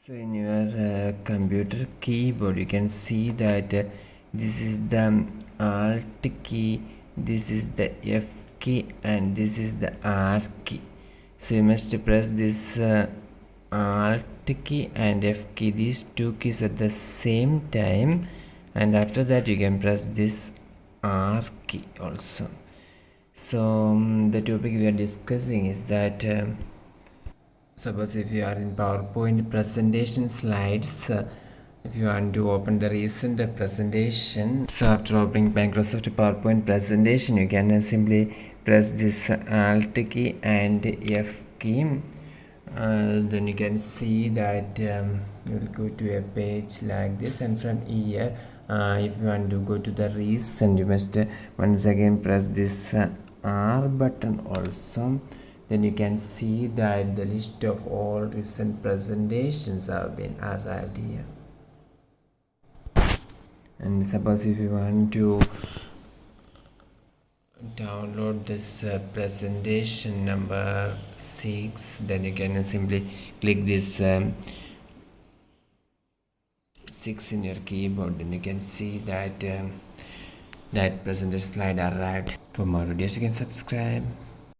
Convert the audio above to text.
So in your computer keyboard you can see that this is the alt key, this is the F key, and this is the R key. So you must press this alt key and F key, these two keys at the same time, and after that you can press this R key also. So the topic we are discussing is that suppose if you are in PowerPoint presentation slides, if you want to open the recent presentation, so after opening Microsoft PowerPoint presentation you can simply press this Alt key and F key. Then you can see that you will go to a page like this, and from here if you want to go to the recent you must once again press this R button also. Then you can see that the list of all recent presentations have been arrived here. And suppose if you want to download this presentation number 6, then you can simply click this 6 in your keyboard. Then you can see that that presentation slide arrived. For more videos you can subscribe.